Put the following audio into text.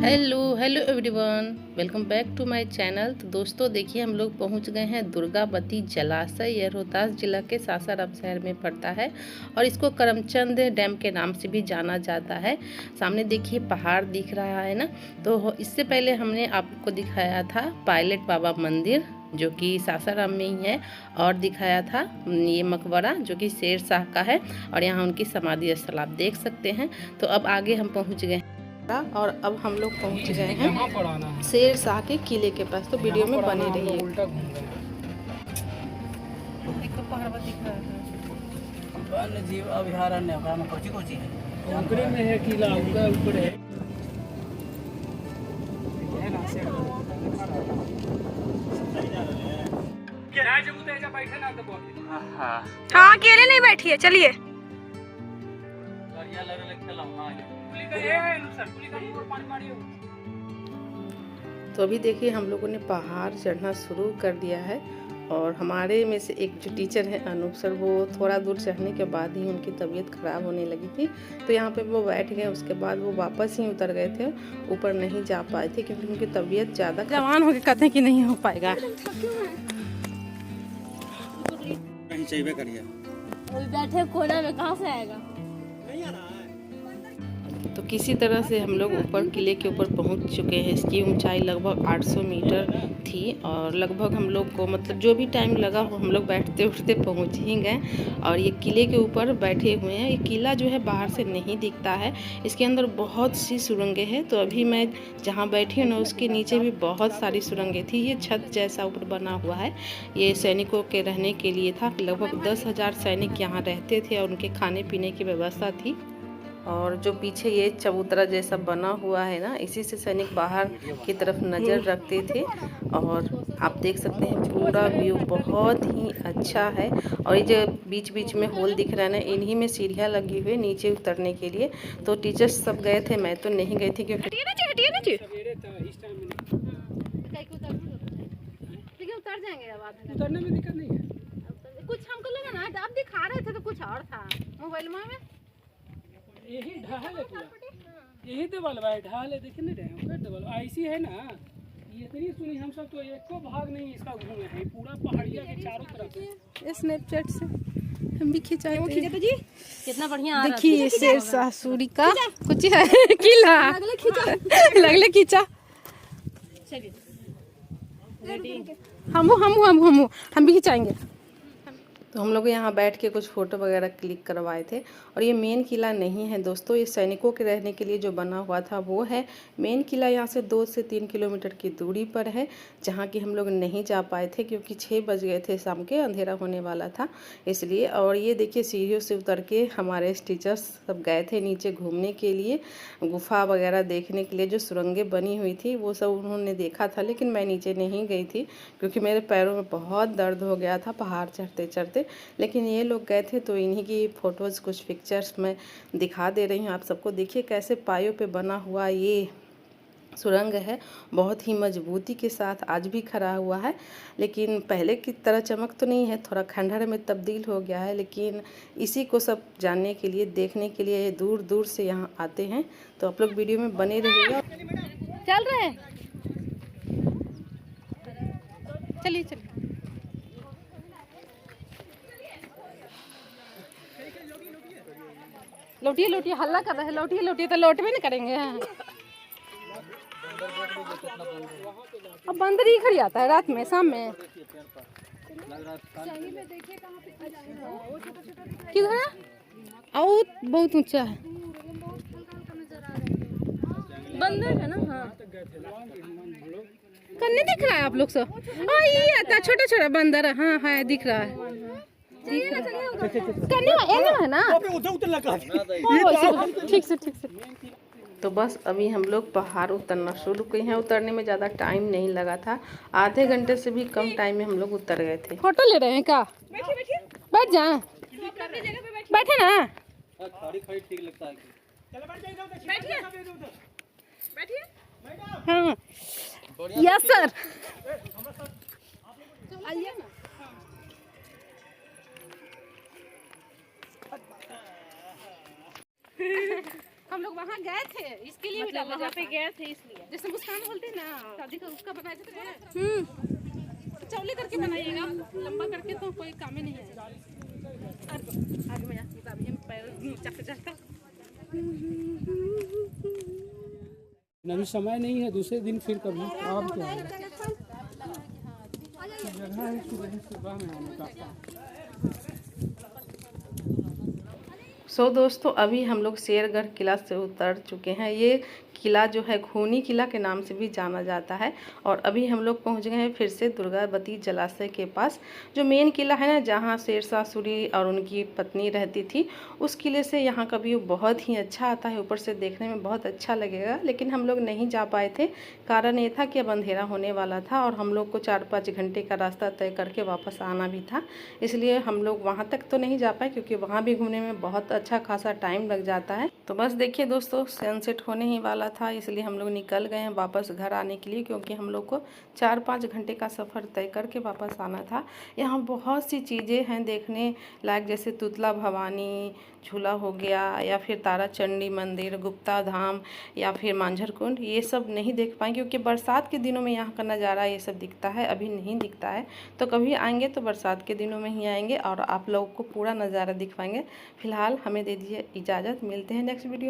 Hello hello everyone, welcome back to my channel. तो दोस्तों देखिए, हम लोग पहुंच गए हैं दुर्गावती जलाशय। यह रोहतास जिला के सासाराम शहर में पड़ता है और इसको करमचंद डैम के नाम से भी जाना जाता है। सामने देखिए पहाड़ दिख रहा है ना। तो इससे पहले हमने आपको दिखाया था पायलट बाबा मंदिर, जो कि सासाराम में ही है, और दिखाया था ये मकबरा जो कि शेर शाह का है, और यहाँ उनकी समाधि स्थल आप देख सकते हैं। तो अब आगे हम पहुँच गए और अब हम लोग पहुंच गए हैं शेर शाह के किले के पास। तो वीडियो में बने रहिए। उल्टा घूम रहे हैं। एक पहाड़ दिख रहा है, वन्य जीव अभयारण्य में कोची है, ऊपर में है किला, ऊपर है। हाँ अकेले नहीं बैठिए, चलिए। तो अभी देखिए हम लोगों ने पहाड़ चढ़ना शुरू कर दिया है, और हमारे में से एक जो टीचर है अनूप सर, वो थोड़ा दूर चढ़ने के बाद ही उनकी तबीयत ख़राब होने लगी थी। तो यहाँ पे वो बैठ गए, उसके बाद वो वापस ही उतर गए थे, ऊपर नहीं जा पाए थे क्योंकि उनकी तबीयत ज़्यादा जवान हो गई। कहते हैं कि नहीं हो पाएगा। बैठे कोना में कहाँ से आएगा। तो किसी तरह से हम लोग ऊपर किले के ऊपर पहुंच चुके हैं। इसकी ऊंचाई लगभग 800 मीटर थी, और लगभग हम लोग को मतलब जो भी टाइम लगा हो, हम लोग बैठते उठते पहुंच ही गए। और ये किले के ऊपर बैठे हुए हैं। ये किला जो है बाहर से नहीं दिखता है, इसके अंदर बहुत सी सुरंगें हैं। तो अभी मैं जहाँ बैठी हूँ ना, उसके नीचे भी बहुत सारी सुरंगें थी। ये छत जैसा ऊपर बना हुआ है, ये सैनिकों के रहने के लिए था। लगभग 10,000 सैनिक यहाँ रहते थे और उनके खाने पीने की व्यवस्था थी। और जो पीछे ये चबूतरा जैसा बना हुआ है ना, इसी से सैनिक बाहर की तरफ नज़र रखते थे। और आप देख सकते हैं पूरा व्यू बहुत ही अच्छा है। और ये जो बीच बीच में होल दिख रहा है ना, इन्हीं में सीढ़ियाँ लगी हुई नीचे उतरने के लिए। तो टीचर्स सब गए थे, मैं तो नहीं गई थी क्योंकि उतर जाएंगे। अब उतरने में दिक्कत नहीं है। कुछ हमको लगा ना आप दिखा रहे थे तो कुछ और था मोबाइल में। यही ढाल है पूरा, यही देवल भाई ढाल है, देखे नहीं रहे देवल ऐसी है ना। ये इतनी सुनी हम सब तो एको भाग नहीं इसका घूमे हैं, पूरा पहाड़िया के चारों तरफ। स्नैपचैट से हम भी खिंचाए थे जी, कितना बढ़िया। देखिए शेर शाह सूरी का कुछ है किला, लगले खींचा। हम भी खिंचाएंगे। तो हम लोग यहाँ बैठ के कुछ फ़ोटो वगैरह क्लिक करवाए थे। और ये मेन किला नहीं है दोस्तों, ये सैनिकों के रहने के लिए जो बना हुआ था वो है। मेन किला यहाँ से 2 से 3 किलोमीटर की दूरी पर है, जहाँ कि हम लोग नहीं जा पाए थे क्योंकि 6 बज गए थे शाम के, अंधेरा होने वाला था इसलिए। और ये देखिए सीढ़ियों से उतर के हमारे टीचर्स सब गए थे नीचे घूमने के लिए, गुफा वगैरह देखने के लिए। जो सुरंगें बनी हुई थी वो सब उन्होंने देखा था, लेकिन मैं नीचे नहीं गई थी क्योंकि मेरे पैरों में बहुत दर्द हो गया था पहाड़ चढ़ते चढ़ते। लेकिन ये लोग गए थे, तो इन्हीं की फ़ोटोज़ कुछ पिक्चर्स में दिखा दे रही हूँ आप सबको। देखिए कैसे पायों पे बना हुआ ये सुरंग है, बहुत ही मजबूती के साथ आज भी खड़ा हुआ है। लेकिन पहले की तरह चमक तो नहीं है, थोड़ा खंडहर में तब्दील हो गया है। लेकिन इसी को सब जानने के लिए, देखने के लिए दूर दूर से यहाँ आते हैं। तो आप लोग वीडियो में बने रहिएगा। चल रहे हैं, चलिए चलिए। लौटिए लौटिए, हल्ला कर रहे हैं, लौटिए लौटिए। तो लौट भी नहीं करेंगे। अब बंदर ही खड़ी आता है रात में, शाम में। किधर है? आओ, बहुत ऊंचा है, बंदर है ना। हाँ, कन्ने दिख रहा है आप लोग सब? ये आता छोटा छोटा बंदर। हाँ है, दिख रहा है। कन्ने है ना। ठीक से ठीक से। तो बस अभी हम लोग पहाड़ उतरना शुरू किए हैं। उतरने में ज़्यादा टाइम नहीं लगा था, आधे घंटे से भी कम टाइम में हम लोग उतर गए थे। फोटो ले रहे हैं क्या? बैठ जाए, बैठे ना। हाँ यस सर। हम लोग लोग वहाँ गए थे इसके लिए मतलब वहाँ पे गए थे इसलिए। जैसे मुस्कान बोलते हैं ना शादी का उसका बनाए थे चौले करके बनाइएगा, लंबा करके तो कोई काम ही नहीं है। आगे में जाके पैर चक जाता। अभी समय नहीं है, दूसरे दिन फिर कभी। आप क्या है जगह है सुबह में आने का। दोस्तों अभी हम लोग शेरगढ़ किला से उतर चुके हैं। ये किला जो है खूनी किला के नाम से भी जाना जाता है। और अभी हम लोग पहुंच गए हैं फिर से दुर्गावती जलाशय के पास, जो मेन किला है ना, जहां शेरशाह सूरी और उनकी पत्नी रहती थी। उस किले से यहाँ का व्यू बहुत ही अच्छा आता है, ऊपर से देखने में बहुत अच्छा लगेगा। लेकिन हम लोग नहीं जा पाए थे, कारण ये था कि अब अंधेरा होने वाला था और हम लोग को 4-5 घंटे का रास्ता तय करके वापस आना भी था। इसलिए हम लोग वहाँ तक तो नहीं जा पाए, क्योंकि वहाँ भी घूमने में बहुत अच्छा खासा टाइम लग जाता है। तो बस देखिए दोस्तों, सनसेट होने ही वाला था, इसलिए हम लोग निकल गए हैं वापस घर आने के लिए, क्योंकि हम लोग को 4-5 घंटे का सफ़र तय करके वापस आना था। यहाँ बहुत सी चीज़ें हैं देखने लायक, जैसे तुतला भवानी झूला हो गया, या फिर तारा चंडी मंदिर, गुप्ता धाम, या फिर मांझर कुंड। ये सब नहीं देख पाए क्योंकि बरसात के दिनों में यहाँ का नज़ारा ये सब दिखता है, अभी नहीं दिखता है। तो कभी आएंगे तो बरसात के दिनों में ही आएंगे और आप लोगों को पूरा नज़ारा दिखवाएंगे। फिलहाल हमें दे दीजिए इजाज़त, मिलते हैं नेक्स्ट वीडियो में।